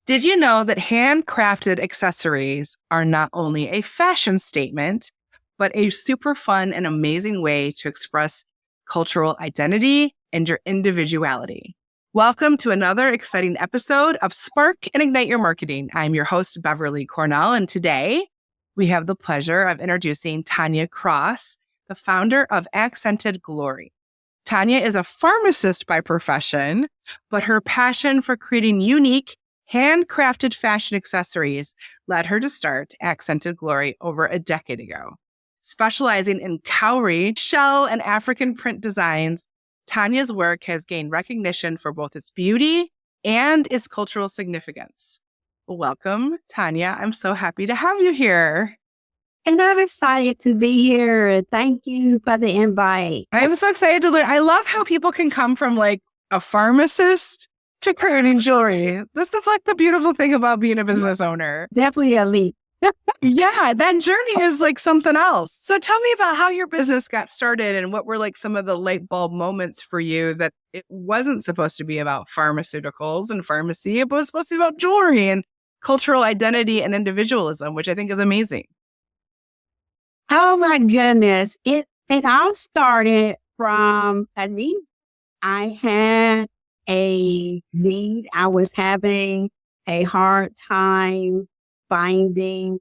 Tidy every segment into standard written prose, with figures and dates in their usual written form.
Did you know that handcrafted accessories are not only a fashion statement, but a super fun and amazing way to express cultural identity and your individuality? Welcome to another exciting episode of Spark and Ignite Your Marketing. I'm your host, Beverly Cornell, and today we have the pleasure of introducing Tonya Cross, the founder of Accented Glory. Tonya is a pharmacist by profession, but her passion for creating unique, handcrafted fashion accessories led her to start Accented Glory over a decade ago. Specializing in cowrie, shell, and African print designs, Tonya's work has gained recognition for both its beauty and its cultural significance. Welcome, Tonya. I'm so happy to have you here. And I'm excited to be here. Thank you for the invite. I'm so excited to learn. I love how people can come from like a pharmacist to creating jewelry. This is like the beautiful thing about being a business owner. Definitely a leap. Yeah, that journey is like something else. So tell me about how your business got started and what were like some of the light bulb moments for you that it wasn't supposed to be about pharmaceuticals and pharmacy. It was supposed to be about jewelry and cultural identity and individualism, which I think is amazing. Oh my goodness. It all started from a need. I had a need. I was having a hard time finding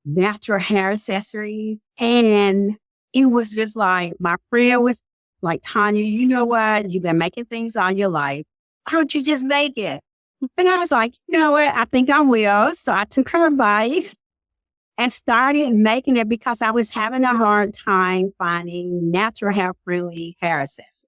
natural hair accessories. And it was just like, my friend was like, Tonya, you know what? You've been making things all your life. Why don't you just make it? And I was like, you know what? I think I will. So I took her advice and started making it because I was having a hard time finding natural hair-friendly hair accessories.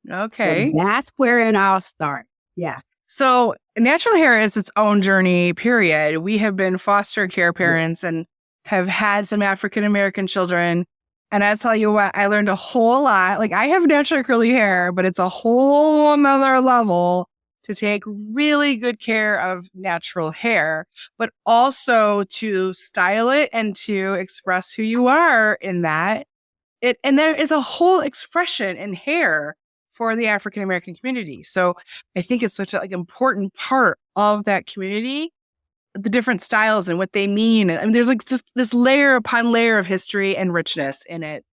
Okay. So that's where it all started. Yeah. So natural hair is its own journey, period. We have been foster care parents and have had some African-American children. And I tell you what, I learned a whole lot. Like I have natural curly hair, but it's a whole nother level to take really good care of natural hair, but also to style it and to express who you are in that. And there is a whole expression in hair for the African-American community. So I think it's such an important part of that community, the different styles and what they mean. I mean, there's like just this layer upon layer of history and richness in it.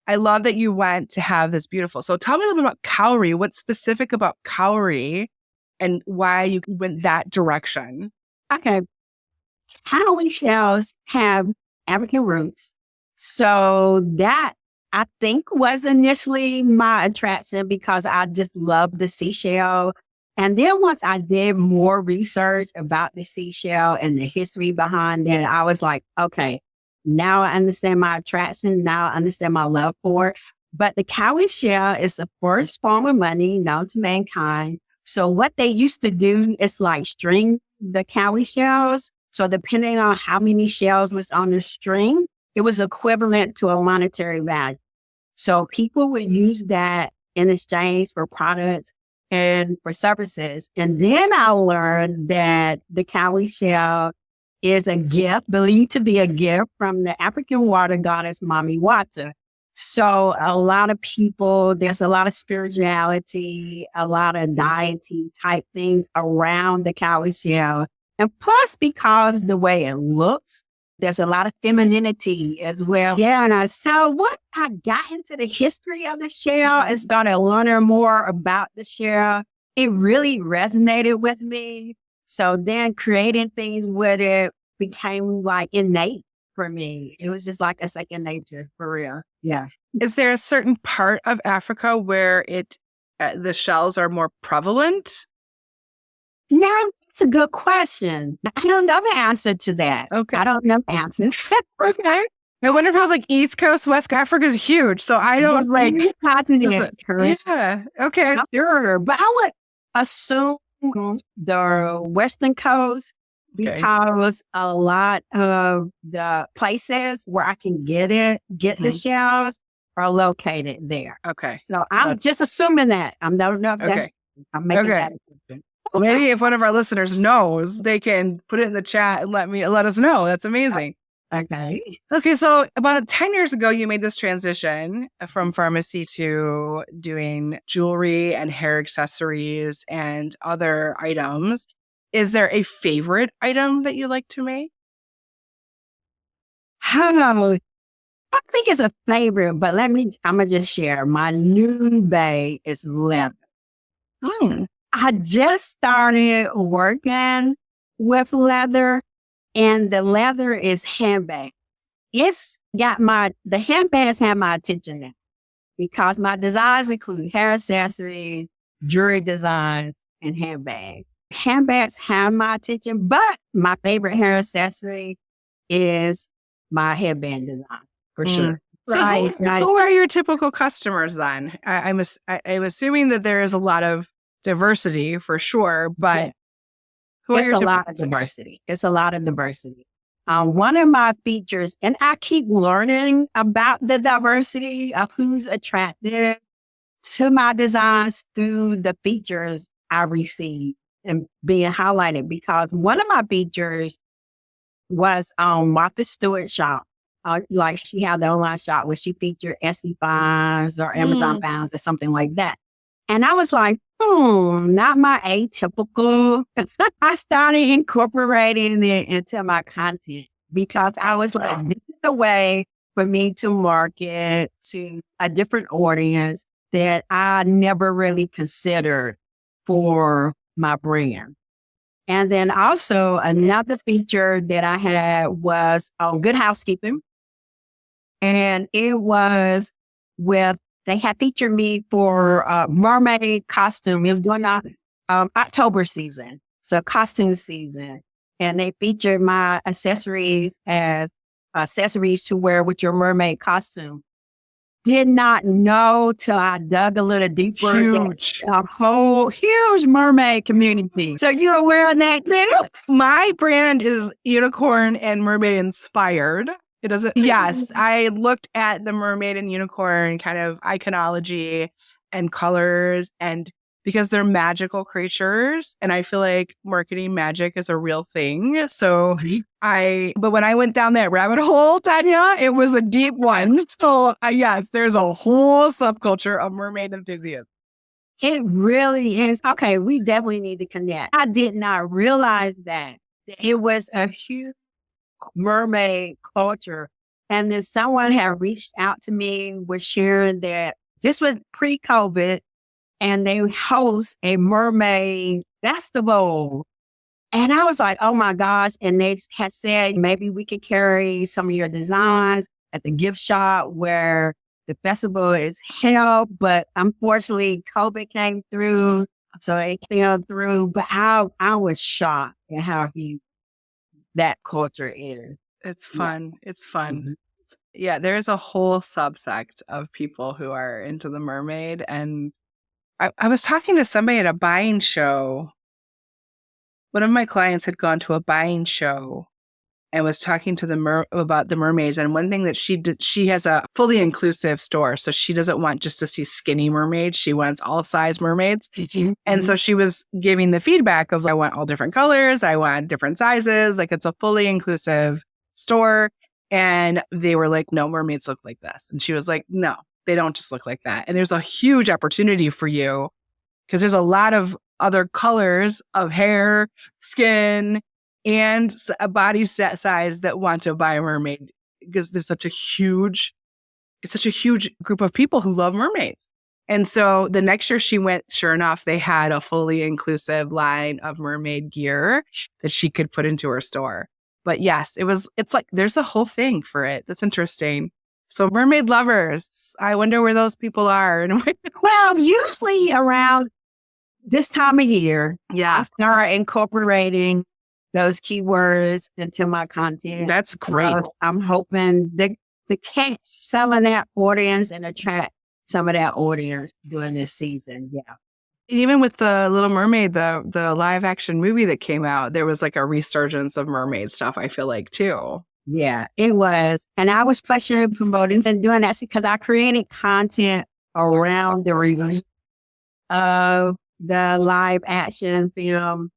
I love that you went to have this beautiful. So tell me a little bit about cowrie. What's specific about cowrie and why you went that direction? Okay. Cowrie shells have African roots. So that I think was initially my attraction because I just loved the seashell. And then once I did more research about the seashell and the history behind it, I was like, okay, now I understand my attraction. Now I understand my love for it. But the cowrie shell is the first form of money known to mankind. So what they used to do is like string the cowrie shells. So depending on how many shells was on the string, it was equivalent to a monetary value. So people would use that in exchange for products and for services. And then I learned that the cowrie shell is a gift, believed to be a gift from the African water goddess, Mami Wata. So a lot of people, there's a lot of spirituality, a lot of deity type things around the cowrie shell. And plus, because the way it looks, there's a lot of femininity as well. Yeah. And so what I got into the history of the shell and started learning more about the shell, it really resonated with me. So then creating things with it became like innate for me. It was just like a second nature for real. Yeah. Is there a certain part of Africa where the shells are more prevalent? Now, that's a good question. I don't know the answer to that. Okay. I don't know the answer. Okay. I wonder if it was like East Coast, West Africa is huge. So I don't like. Correct. Yeah. Okay. Not sure. But I would assume the Western Coast because a lot of the places where I can get the shells are located there. Okay. So I'm just assuming that. I don't know if that's, I'm making that assumption. Well, maybe if one of our listeners knows, they can put it in the chat and let us know. That's amazing. Okay. Okay. So about 10 years ago, you made this transition from pharmacy to doing jewelry and hair accessories and other items. Is there a favorite item that you like to make? Oh, I think it's a favorite, but I'm going to just share. My new bag is leather. I just started working with leather, and the leather is handbags. The handbags have my attention now because my designs include hair accessories, jewelry designs, and handbags. Handbags have my attention, but my favorite hair accessory is my headband design, for sure. So who are your typical customers then? I'm assuming that there is a lot of diversity for sure, but it's a lot of diversity. It's a lot of diversity. One of my features, and I keep learning about the diversity of who's attracted to my designs through the features I receive and being highlighted, because one of my features was Martha Stewart shop. Like she had the online shop where she featured Etsy finds or Amazon finds or something like that. And I was like, not my atypical. I started incorporating it into my content because I was like, this is a way for me to market to a different audience that I never really considered for my brand. And then also another feature that I had was Good Housekeeping. And it was they had featured me for mermaid costume. It was during October season, so costume season. And they featured my accessories as accessories to wear with your mermaid costume. Did not know till I dug a little deeper. Huge. A whole huge mermaid community. So you're aware of that too? My brand is unicorn and mermaid inspired. It doesn't. Yes, I looked at the mermaid and unicorn kind of iconology and colors, and because they're magical creatures, and I feel like marketing magic is a real thing. So but when I went down that rabbit hole, Tonya, it was a deep one. So yes, there's a whole subculture of mermaid enthusiasts. It really is. Okay, we definitely need to connect. I did not realize that it was a huge mermaid culture. And then someone had reached out to me with sharing that this was pre-COVID and they host a mermaid festival. And I was like, oh my gosh. And they had said, maybe we could carry some of your designs at the gift shop where the festival is held. But unfortunately, COVID came through. So it fell through. But I was shocked at how huge that culture is. It's fun. Yeah. It's fun. Yeah, there's a whole subsect of people who are into the mermaid. And I was talking to somebody at a buying show. One of my clients had gone to a buying show and was talking to about the mermaids. And one thing that she did, she has a fully inclusive store. So she doesn't want just to see skinny mermaids. She wants all size mermaids. And so she was giving the feedback of, I want all different colors. I want different sizes. Like, it's a fully inclusive store. And they were like, no, mermaids look like this. And she was like, no, they don't just look like that. And there's a huge opportunity for you because there's a lot of other colors of hair, skin, and a body set size that want to buy a mermaid, because there's such a huge group of people who love mermaids. And so the next year she went, sure enough, they had a fully inclusive line of mermaid gear that she could put into her store. But yes, it's like there's a whole thing for it. That's interesting. So mermaid lovers, I wonder where those people are. Well, usually around this time of year, I start incorporating those keywords into my content. That's great. I'm hoping to catch some of that audience and attract some of that audience during this season. Yeah. Even with the Little Mermaid, the live action movie that came out, there was like a resurgence of mermaid stuff, I feel like, too. Yeah, it was. And I was pushing and promoting and doing that because I created content around the release of the live action film.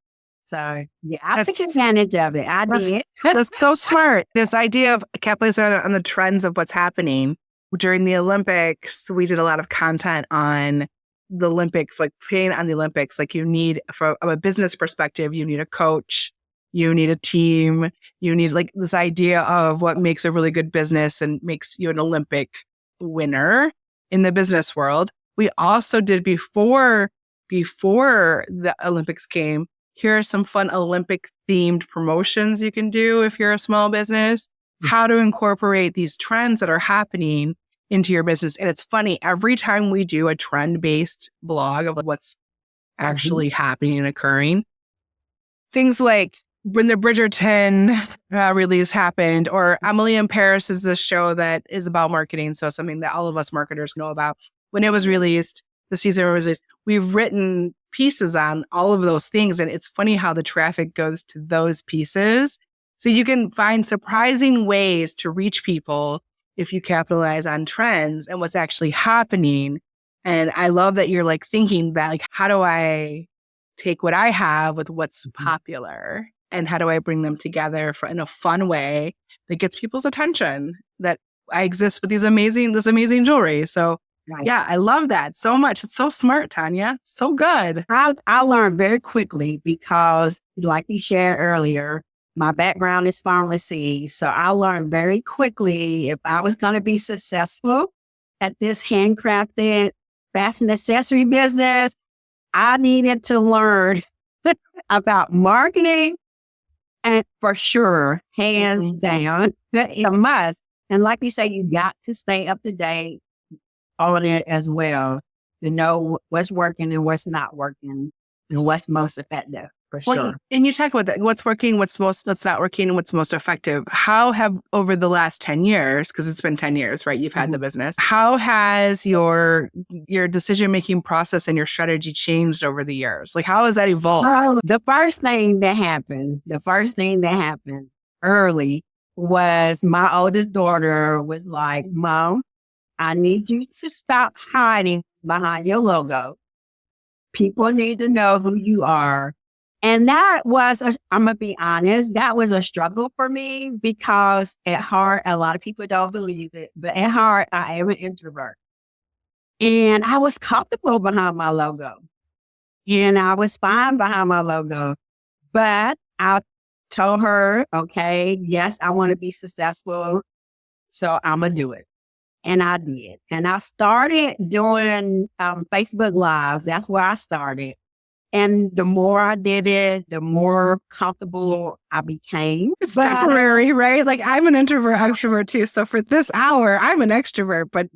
So, yeah, I took advantage of it. I did. That's so smart. This idea of capitalizing on the trends of what's happening. During the Olympics, we did a lot of content on the Olympics, like playing on the Olympics, like you need, from a business perspective, you need a coach, you need a team, you need like this idea of what makes a really good business and makes you an Olympic winner in the business world. We also did before the Olympics came, here are some fun Olympic themed promotions you can do if you're a small business, how to incorporate these trends that are happening into your business. And it's funny, every time we do a trend-based blog of what's actually happening and occurring, things like when the Bridgerton release happened, or Emily in Paris is this show that is about marketing. So something that all of us marketers know about. When it was released, the season was released, we've written pieces on all of those things. And it's funny how the traffic goes to those pieces. So you can find surprising ways to reach people if you capitalize on trends and what's actually happening. And I love that you're like thinking that, like, how do I take what I have with what's popular and how do I bring them together in a fun way that gets people's attention, that I exist with this amazing jewelry. So yeah, I love that so much. It's so smart, Tonya. So good. I learned very quickly because, like you shared earlier, my background is pharmacy. So I learned very quickly if I was going to be successful at this handcrafted fashion accessory business, I needed to learn about marketing, and for sure, hands down, it's a must. And like you say, you got to stay up to date on it as well to know what's working and what's not working and what's most effective. For sure. And you talk about that. What's working, what's not working, and what's most effective. How have, over the last 10 years, because it's been 10 years, right? You've had the business. How has your decision-making process and your strategy changed over the years? Like, how has that evolved? The first thing that happened early was my oldest daughter was like, Mom, I need you to stop hiding behind your logo. People need to know who you are. And that was, I'm going to be honest, that was a struggle for me because at heart, a lot of people don't believe it, but at heart, I am an introvert. And I was comfortable behind my logo. And I was fine behind my logo. But I told her, okay, yes, I want to be successful, so I'm going to do it. And I did. And I started doing Facebook Lives. That's where I started. And the more I did it, the more comfortable I became. It's temporary, right? Like, I'm an introvert, extrovert too. So for this hour, I'm an extrovert. But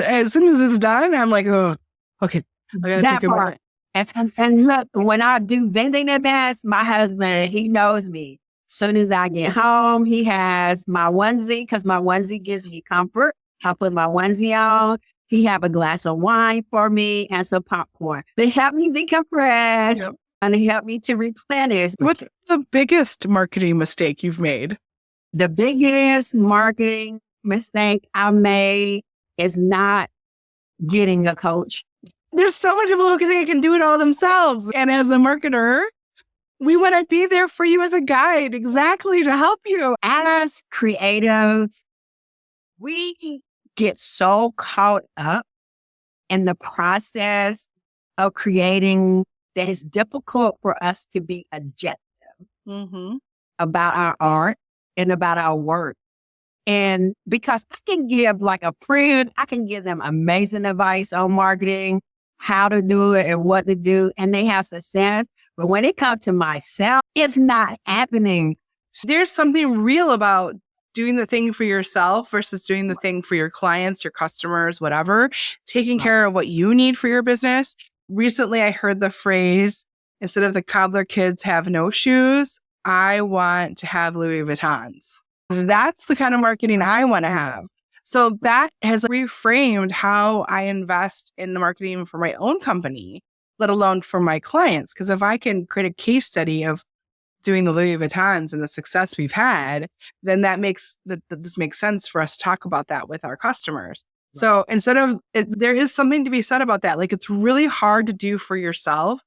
as soon as it's done, I'm like, oh, okay. I gotta that take a part. And look, when I do vending events, my husband, he knows me. As soon as I get home, he has my onesie, because my onesie gives me comfort. I put my onesie on. He have a glass of wine for me and some popcorn. They help me decompress and they help me to replenish. What's the biggest marketing mistake you've made? The biggest marketing mistake I made is not getting a coach. There's so many people who think they can do it all themselves. And as a marketer, we want to be there for you as a guide, exactly, to help you. As creatives, we get so caught up in the process of creating that it's difficult for us to be objective about our art and about our work. And because I can give, like a friend, I can give them amazing advice on marketing, how to do it and what to do, and they have success. But when it comes to myself, it's not happening. There's something real about doing the thing for yourself versus doing the thing for your clients, your customers, whatever, taking care of what you need for your business. Recently, I heard the phrase, instead of the cobbler kids have no shoes, I want to have Louis Vuittons. That's the kind of marketing I want to have. So that has reframed how I invest in the marketing for my own company, let alone for my clients. Because if I can create a case study of doing the Louis Vuittons and the success we've had, then this makes sense for us to talk about that with our customers. Right. So instead of, there is something to be said about that. Like, it's really hard to do for yourself.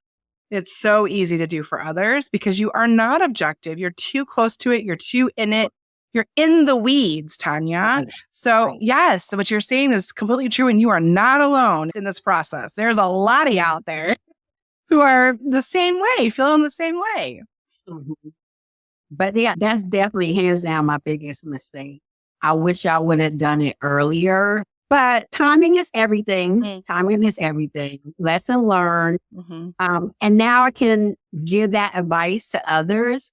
It's so easy to do for others because you are not objective. You're too close to it. You're too in it. You're in the weeds, Tonya. So yes, what you're saying is completely true. And you are not alone in this process. There's a lot of you out there who are the same way, feeling the same way. Mhm. But yeah, that's definitely hands down my biggest mistake. I wish I would have done it earlier, but timing is everything. Timing is everything. Lesson learned. And now I can give that advice to others.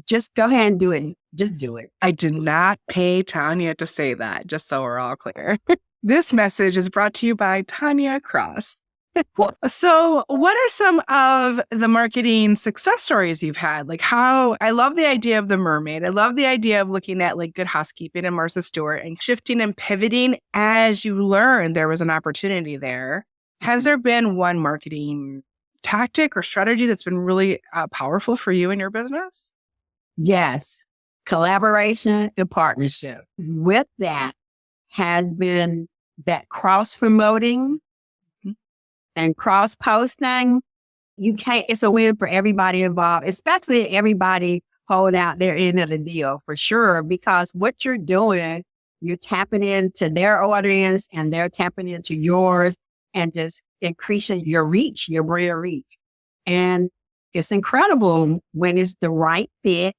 Just go ahead and do it. Just do it. I did not pay Tonya to say that, just so we're all clear. This message is brought to you by Tonya Cross. So what are some of the marketing success stories you've had? Like I love the idea of the mermaid. I love the idea of looking at like Good Housekeeping and Martha Stewart and shifting and pivoting as you learn there was an opportunity there. Has there been one marketing tactic or strategy that's been really powerful for you in your business? Yes. Collaboration and partnership. With that has been that cross-promoting and cross-posting. It's a win for everybody involved, especially everybody hold out their end of the deal for sure, because what you're doing, you're tapping into their audience and they're tapping into yours and just increasing your reach, your brand reach. And it's incredible when it's the right fit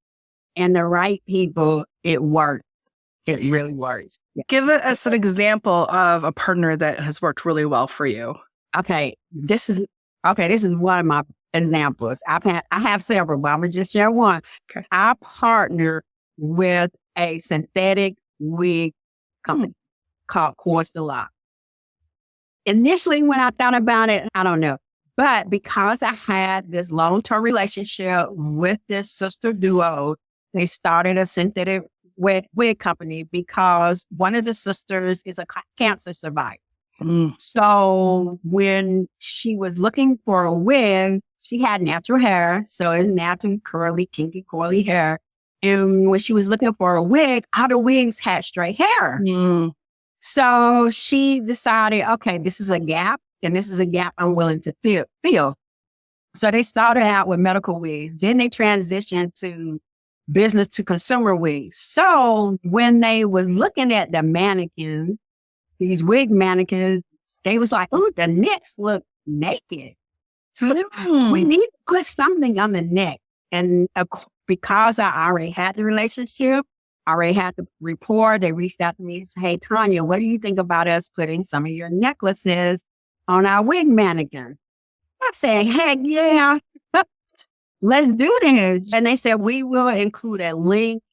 and the right people, it works. It really works. Yeah. Give us an example of a partner that has worked really well for you. Okay, this is one of my examples. I have several, but I'm gonna just share one. Okay. I partnered with a synthetic wig company called Quartz de Lock. Initially, when I thought about it, I don't know, but because I had this long-term relationship with this sister duo, they started a synthetic wig company because one of the sisters is a cancer survivor. So when she was looking for a wig, she had natural hair. So it's natural, curly, kinky, coily hair. And when she was looking for a wig, all the wigs had straight hair. So she decided, okay, this is a gap, and this is a gap I'm willing to fill. So they started out with medical wigs. Then they transitioned to business to consumer wigs. So when they was looking at the mannequins, these wig mannequins, they was like, oh, the necks look naked. We need to put something on the neck. And because I already had the relationship, I already had the rapport, they reached out to me and said, hey, Tonya, what do you think about us putting some of your necklaces on our wig mannequin? I said, heck yeah, let's do this. And they said, we will include a link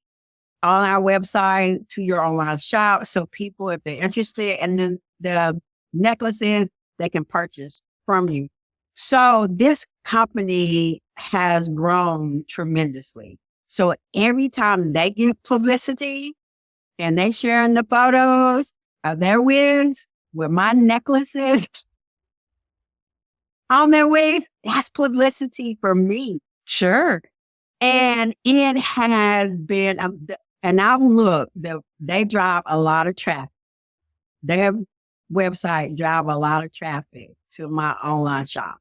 on our website to your online shop. So people, if they're interested in the necklaces, they can purchase from you. So this company has grown tremendously. So every time they get publicity and they sharing the photos of their wigs with my necklaces on their wigs, that's publicity for me. Sure. And it has been, and now look, they drive a lot of traffic. Their website drive a lot of traffic to my online shop.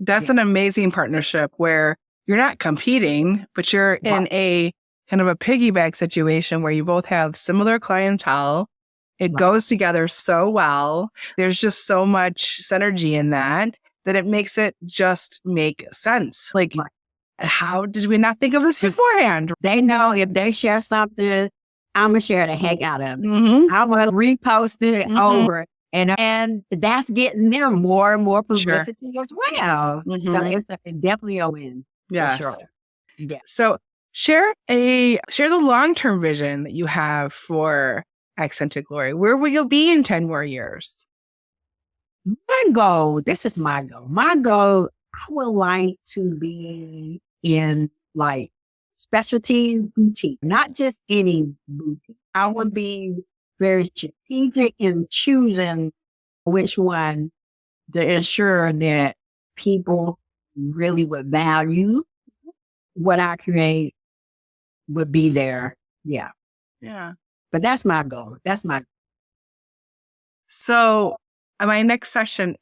That's an amazing partnership where you're not competing, but you're in a kind of a piggyback situation where you both have similar clientele. It goes together so well. There's just so much synergy in that it makes it just make sense. Like, how did we not think of this beforehand? They know if they share something, I'm going to share the heck out of it. I'm going to repost it over. And that's getting them more and more publicity as well. So it's definitely a win. Yes. For sure. Yeah. So share the long-term vision that you have for Accented Glory. Where will you be in 10 more years? My goal, this is my goal. My goal, I would like to be in like specialty boutique, not just any boutique. I would be very strategic in choosing which one to ensure that people really would value what I create would be there. Yeah. Yeah. But that's my goal. So my next section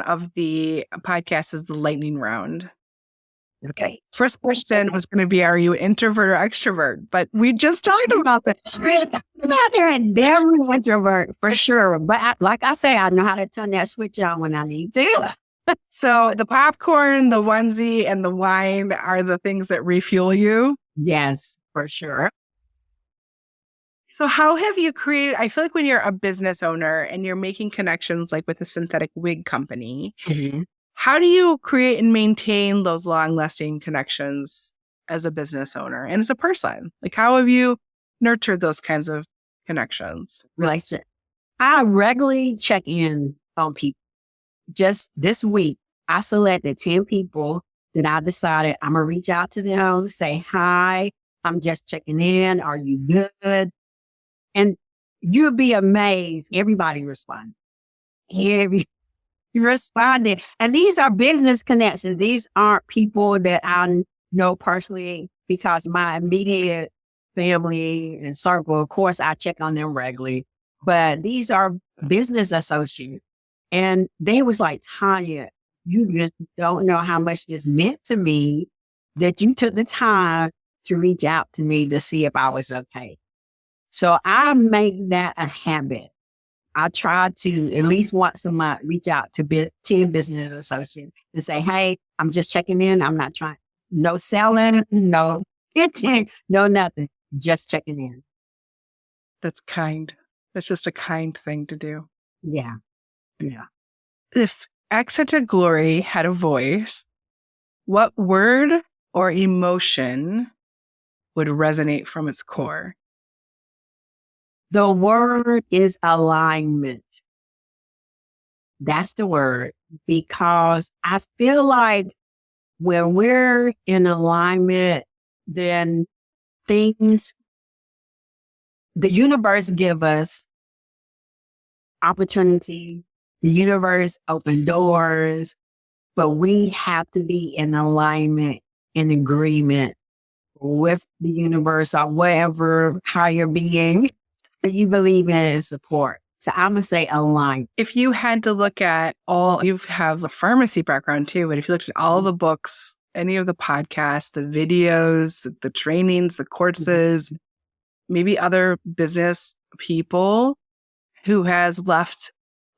of the podcast is the lightning round. Okay. First question was going to be, are you introvert or extrovert? But we just talked about that. I'm out there and never introvert for sure. But like I say, I know how to turn that switch on when I need to. So the popcorn, the onesie, and the wine are the things that refuel you. Yes, for sure. So how have you created, I feel like when you're a business owner and you're making connections like with a synthetic wig company, how do you create and maintain those long-lasting connections as a business owner and as a person? Like, how have you nurtured those kinds of connections? Relationship. I regularly check in on people. Just this week, I selected 10 people that I decided I'm going to reach out to them, say, hi, I'm just checking in. Are you good? And you'll be amazed. Everybody responded. You responded. And these are business connections. These aren't people that I know personally because my immediate family and circle, of course, I check on them regularly. But these are business associates. And they was like, Tonya, you just don't know how much this meant to me that you took the time to reach out to me to see if I was okay. So I make that a habit. I try to at least once a month reach out to 10 business associates and say, hey, I'm just checking in. I'm not trying, no selling, no pitching, no nothing, just checking in. That's kind. That's just a kind thing to do. Yeah. Yeah. If Accented Glory had a voice, what word or emotion would resonate from its core? The word is alignment. That's the word, because I feel like when we're in alignment, then things, the universe give us opportunity, the universe open doors, but we have to be in alignment, in agreement with the universe or whatever higher being that you believe in and support. So I'm going to say align. If you had to look at you have a pharmacy background too, but if you looked at all the books, any of the podcasts, the videos, the trainings, the courses, maybe other business people who has left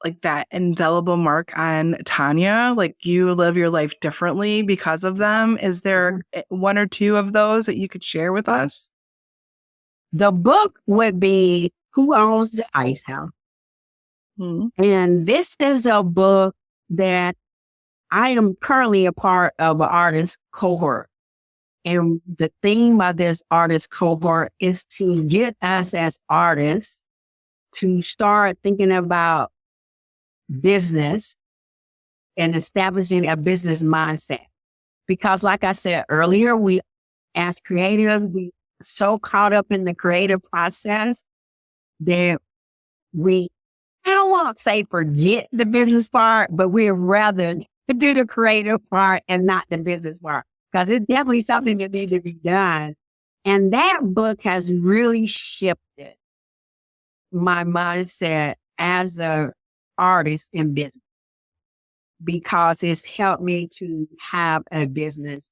like that indelible mark on Tonya, like you live your life differently because of them. Is there one or two of those that you could share with us? The book would be Who Owns the Ice House? And this is a book that I am currently a part of an artist cohort. And the theme of this artist cohort is to get us as artists to start thinking about business and establishing a business mindset. Because like I said earlier, we as creatives, we so caught up in the creative process that I don't want to say forget the business part, but we'd rather do the creative part and not the business part, because it's definitely something that needs to be done. And that book has really shifted my mindset as an artist in business, because it's helped me to have a business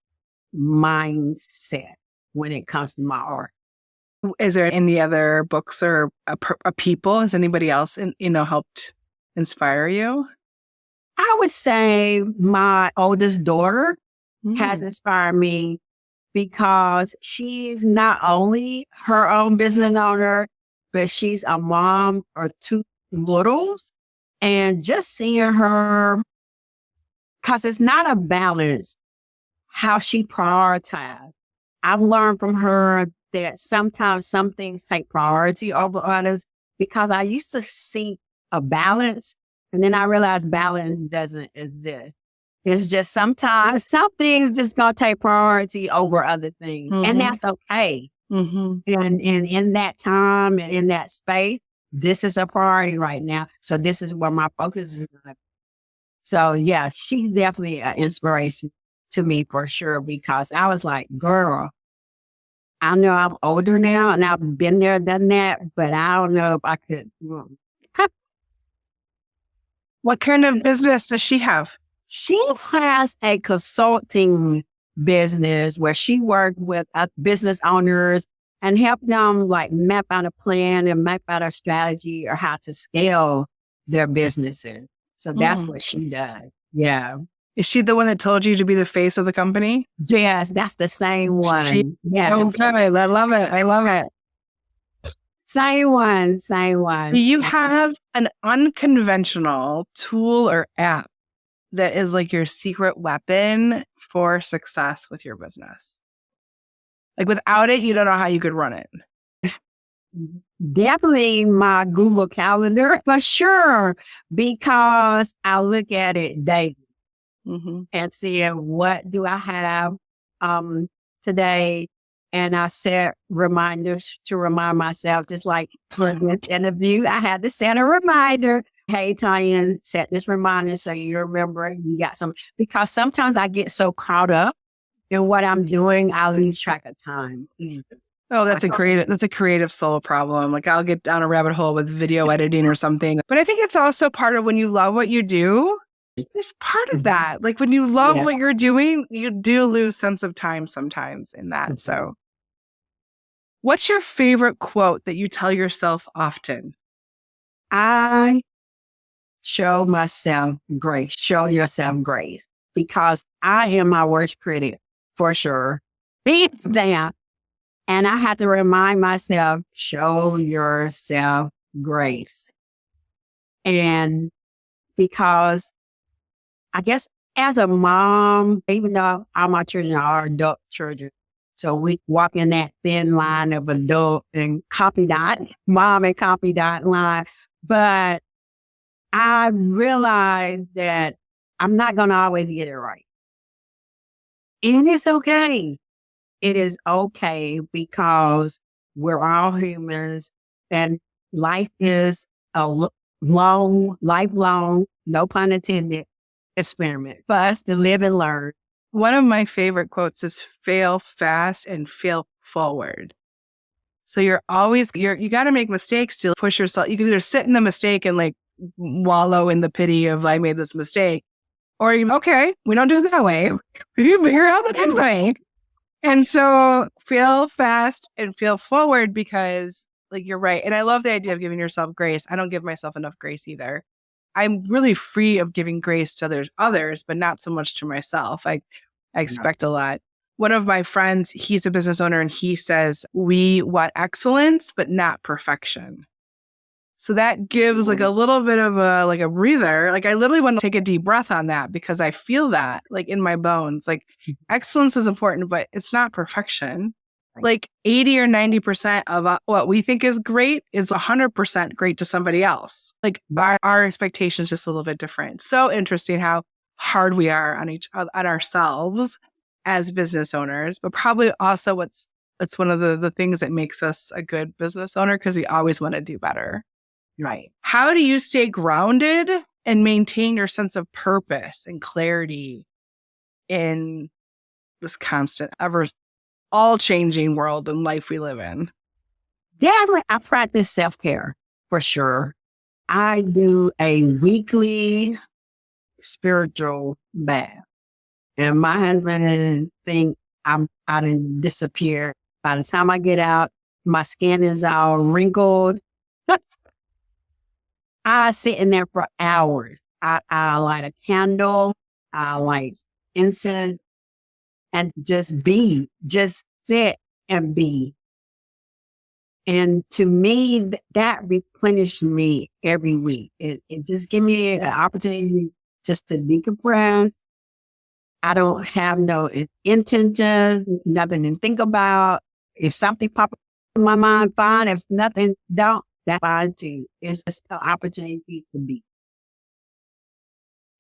mindset when it comes to my art. Is there any other books or a people? Has anybody else, helped inspire you? I would say my oldest daughter has inspired me, because she's not only her own business owner, but she's a mom of 2 littles. And just seeing her, because it's not a balance, how she prioritizes. I've learned from her that sometimes some things take priority over others, because I used to seek a balance, and then I realized balance doesn't exist. It's just sometimes some things just gonna take priority over other things, and that's okay. And in that time and in that space, this is a priority right now. So this is where my focus is. So yeah, she's definitely an inspiration to me for sure, because I was like, girl, I know I'm older now and I've been there, done that, but I don't know if I could. What kind of business does she have? She has a consulting business where she worked with business owners and helped them like map out a plan and map out a strategy or how to scale their businesses. So that's what she does. Yeah. Is she the one that told you to be the face of the company? Yes, that's the same one. Yes. Oh, good. I love it. I love it. Same one. Do you have an unconventional tool or app that is like your secret weapon for success with your business? Like without it, you don't know how you could run it. Definitely my Google Calendar, for sure, because I look at it daily and see what do I have today. And I set reminders to remind myself, just like for this interview, I had to set a reminder. Hey, Tonya, set this reminder so you remember you got some, because sometimes I get so caught up in what I'm doing, I lose track of time. Oh, that's a creative soul problem. Like I'll get down a rabbit hole with video editing or something. But I think it's also part of when you love what you do. It's part of that. Like when you love what you're doing, you do lose sense of time sometimes in that. So what's your favorite quote that you tell yourself often? I show myself grace. Show yourself grace, because I am my worst critic for sure. Beats that. And I have to remind myself, show yourself grace. And because I guess as a mom, even though all my children are adult children, so we walk in that thin line of adult and confidant, mom and confidant line. But I realized that I'm not going to always get it right. And it's okay. It is okay, because we're all humans and life is a lifelong, no pun intended, experiment for us to live and learn. One of my favorite quotes is fail fast and fail forward. So you got to make mistakes to push yourself. You can either sit in the mistake and like wallow in the pity of I made this mistake, or okay, we don't do it that way. We figure out the next way. And so fail fast and fail forward, because like you're right. And I love the idea of giving yourself grace. I don't give myself enough grace either. I'm really free of giving grace to others, but not so much to myself. I expect a lot. One of my friends, he's a business owner, and he says, we want excellence, but not perfection. So that gives like a little bit of a breather. Like I literally want to take a deep breath on that, because I feel that like in my bones. Like excellence is important, but it's not perfection. Like 80 or 90% of what we think is great is 100% great to somebody else. Like our expectations just a little bit different. So interesting how hard we are on ourselves as business owners, but probably also it's one of the things that makes us a good business owner, because we always want to do better. Right. How do you stay grounded and maintain your sense of purpose and clarity in this constant, ever all changing world and life we live in? Definitely, I practice self-care for sure. I do a weekly spiritual bath. And my husband think I didn't disappear. By the time I get out, my skin is all wrinkled. I sit in there for hours. I light a candle, I light incense, and just sit and be. And to me, that replenished me every week. It just gave me an opportunity just to decompress. I don't have no intentions, nothing to think about. If something pops in my mind, fine. If nothing, don't. That's fine too. It's just an opportunity to be.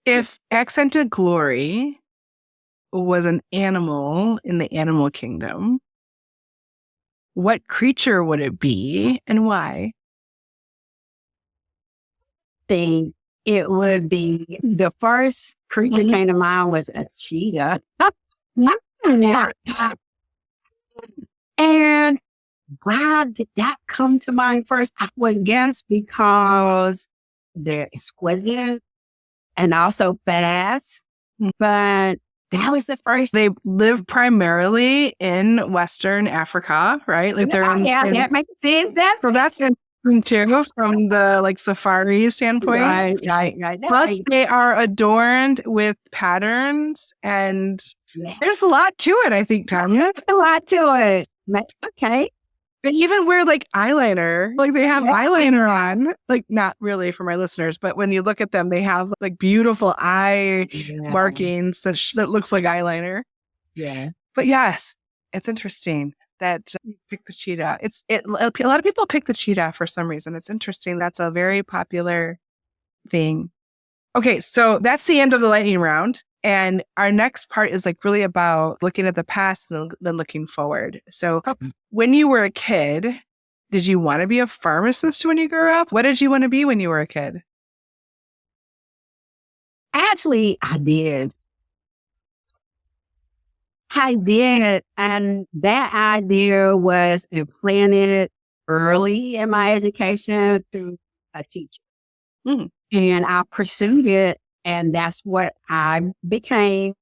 If accented glory was an animal in the animal kingdom, what creature would it be and why? Think it would be the first creature came to mind was a cheetah. And why did that come to mind first? I would guess because they're exquisite and also fast. But That was the first. They live primarily in Western Africa, right? Like they're that makes sense. So that's interesting too, from the like safari standpoint. Right. Plus, they are adorned with patterns, and there's a lot to it, I think, Tonya. There's a lot to it. Okay. They even wear like eyeliner. Like they have eyeliner on. Like not really for my listeners, but when you look at them, they have like beautiful eye markings that looks like eyeliner. Yeah. But yes, it's interesting that you pick the cheetah. A lot of people pick the cheetah for some reason. It's interesting. That's a very popular thing. Okay, so that's the end of the lightning round. And our next part is like really about looking at the past and then looking forward. So when you were a kid, did you want to be a pharmacist when you grew up? What did you want to be when you were a kid? Actually, I did. And that idea was implanted early in my education through a teacher. Mm. And I pursued it. And that's what I became.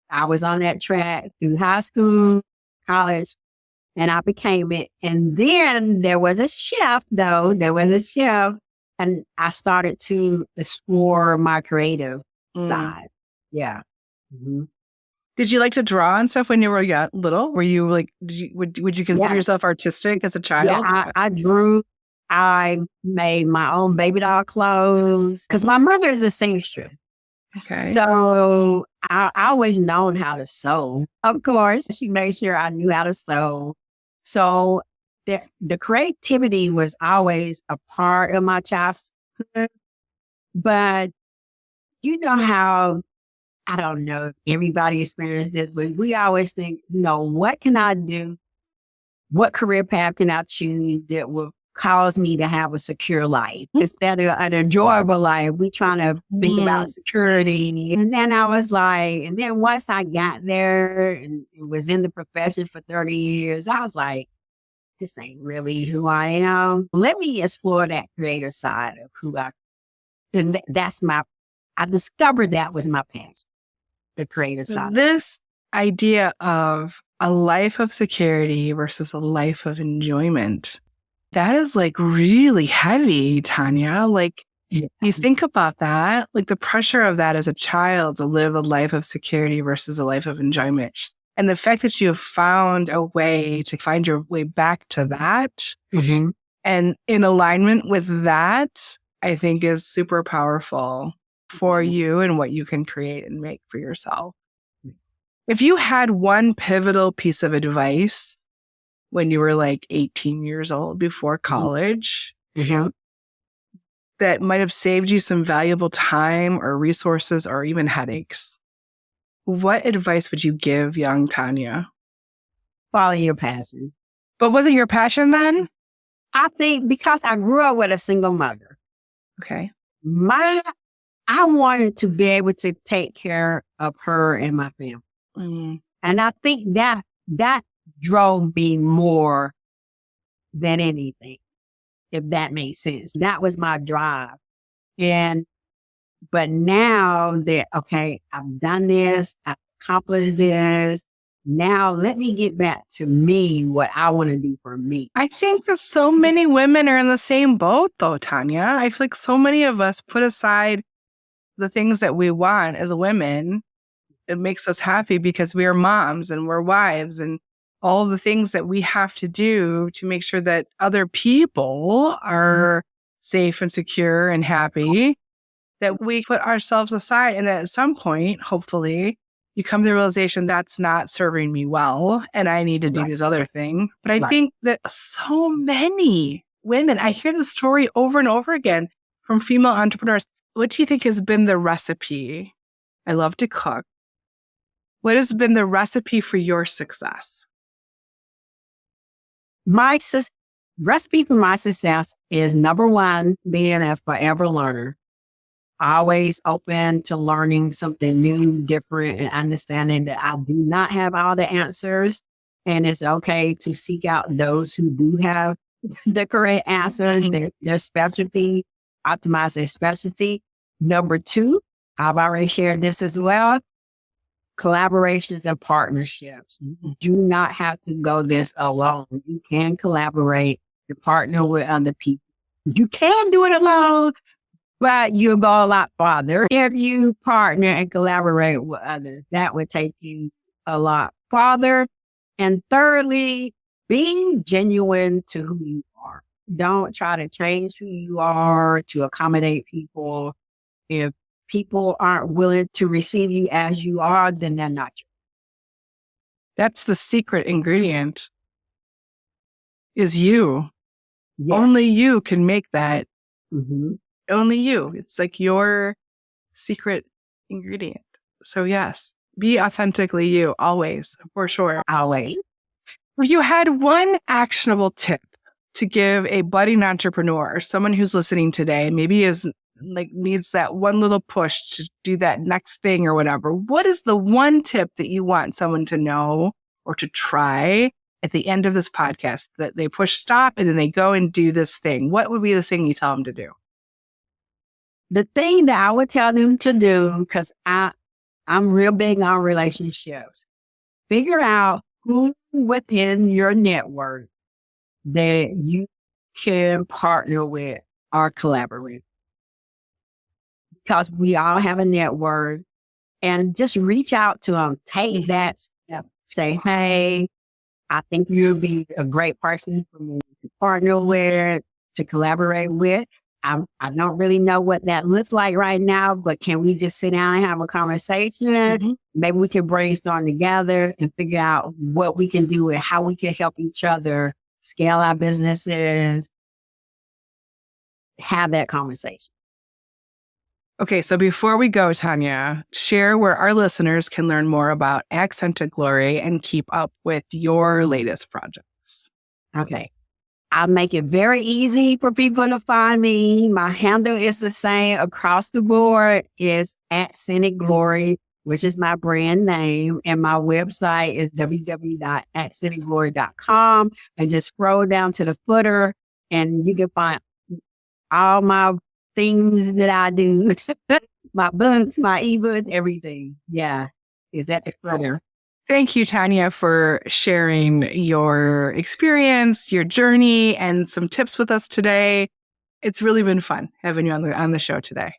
I was on that track through high school, college, and I became it. And then there was a shift, though. And I started to explore my creative side. Yeah. Mm-hmm. Did you like to draw and stuff when you were little? Were you like, would you consider yourself artistic as a child? Yeah, I drew. I made my own baby doll clothes because my mother is a seamstress. Okay. So I always known how to sew. Of course, she made sure I knew how to sew. So the creativity was always a part of my childhood. But you know how, I don't know if everybody experienced this, but we always think, what can I do? What career path can I choose that will cause me to have a secure life instead of an enjoyable life? We trying to think about security. And then I was like, and then once I got there and was in the profession for 30 years, I was like, this ain't really who I am. Let me explore that creative side of who and I discovered that was my passion, the creative side. This idea of a life of security versus a life of enjoyment, that is like really heavy, Tonya. Like you think about that, like the pressure of that as a child to live a life of security versus a life of enjoyment. And the fact that you have found a way to find your way back to that and in alignment with that, I think is super powerful for you and what you can create and make for yourself. If you had one pivotal piece of advice when you were like 18 years old before college, that might have saved you some valuable time or resources or even headaches, what advice would you give young Tonya? Follow your passion. But was it your passion then? I think because I grew up with a single mother. Okay. I wanted to be able to take care of her and my family. And I think that drove me more than anything, if that makes sense. That was my drive. But now that, okay, I've done this, I've accomplished this. Now let me get back to me, what I want to do for me. I think that so many women are in the same boat though, Tonya. I feel like so many of us put aside the things that we want as women. It makes us happy because we are moms and we're wives and all the things that we have to do to make sure that other people are safe and secure and happy, that we put ourselves aside. And at some point, hopefully, you come to the realization that's not serving me well and I need to do this other thing. But I think that so many women, I hear the story over and over again from female entrepreneurs. What do you think has been the recipe? I love to cook. What has been the recipe for your success? My recipe for my success is, number one, being a forever learner. Always open to learning something new, different, and understanding that I do not have all the answers. And it's okay to seek out those who do have the correct answers, their specialty, optimize their specialty. Number two, I've already shared this as well. collaborations and partnerships. You do not have to go this alone. You can collaborate and partner with other people. You can do it alone, but you'll go a lot farther if you partner and collaborate with others. That would take you a lot farther. And thirdly, being genuine to who you are. Don't try to change who you are to accommodate people. If people aren't willing to receive you as you are, then they're not you. That's the secret ingredient, is you. Yes. Only you can make that. Mm-hmm. Only you. It's like your secret ingredient. So yes, be authentically you, always, for sure. Always. If you had one actionable tip to give a budding entrepreneur or someone who's listening today, maybe needs that one little push to do that next thing or whatever, what is the one tip that you want someone to know or to try at the end of this podcast, that they push stop and then they go and do this thing? What would be the thing you tell them to do? The thing that I would tell them to do, because I'm real big on relationships, figure out who within your network that you can partner with or collaborate. Because we all have a network, and just reach out to them. Take that step. Say, hey, I think you'll be a great person for me to partner with, to collaborate with. I don't really know what that looks like right now, but can we just sit down and have a conversation? Mm-hmm. Maybe we can brainstorm together and figure out what we can do and how we can help each other scale our businesses. Have that conversation. Okay, so before we go, Tonya, share where our listeners can learn more about Accented Glory and keep up with your latest projects. Okay. I'll make it very easy for people to find me. My handle is the same across the board. It's Accented Glory, which is my brand name. And my website is www.accentedglory.com. And just scroll down to the footer and you can find all my things that I do. My books, my ebooks, everything. Yeah. Is that the footer? Thank you, Tonya, for sharing your experience, your journey, and some tips with us today. It's really been fun having you on the show today.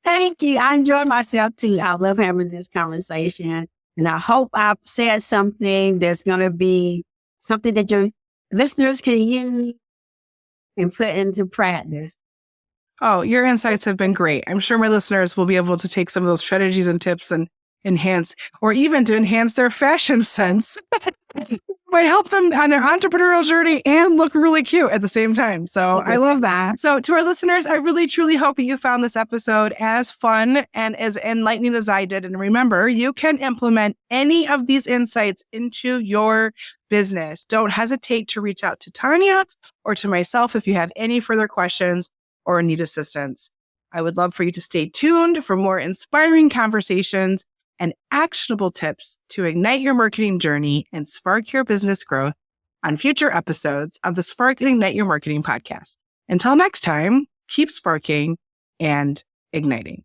Thank you. I enjoyed myself too. I love having this conversation. And I hope I've said something that's going to be something that your listeners can use and put into practice. Oh, your insights have been great. I'm sure my listeners will be able to take some of those strategies and tips and enhance, or even to enhance their fashion sense. Might help them on their entrepreneurial journey and look really cute at the same time. So I love that. So to our listeners, I really, truly hope that you found this episode as fun and as enlightening as I did. And remember, you can implement any of these insights into your business. Don't hesitate to reach out to Tonya or to myself if you have any further questions or need assistance. I would love for you to stay tuned for more inspiring conversations and actionable tips to ignite your marketing journey and spark your business growth on future episodes of the Spark and Ignite Your Marketing podcast. Until next time, keep sparking and igniting.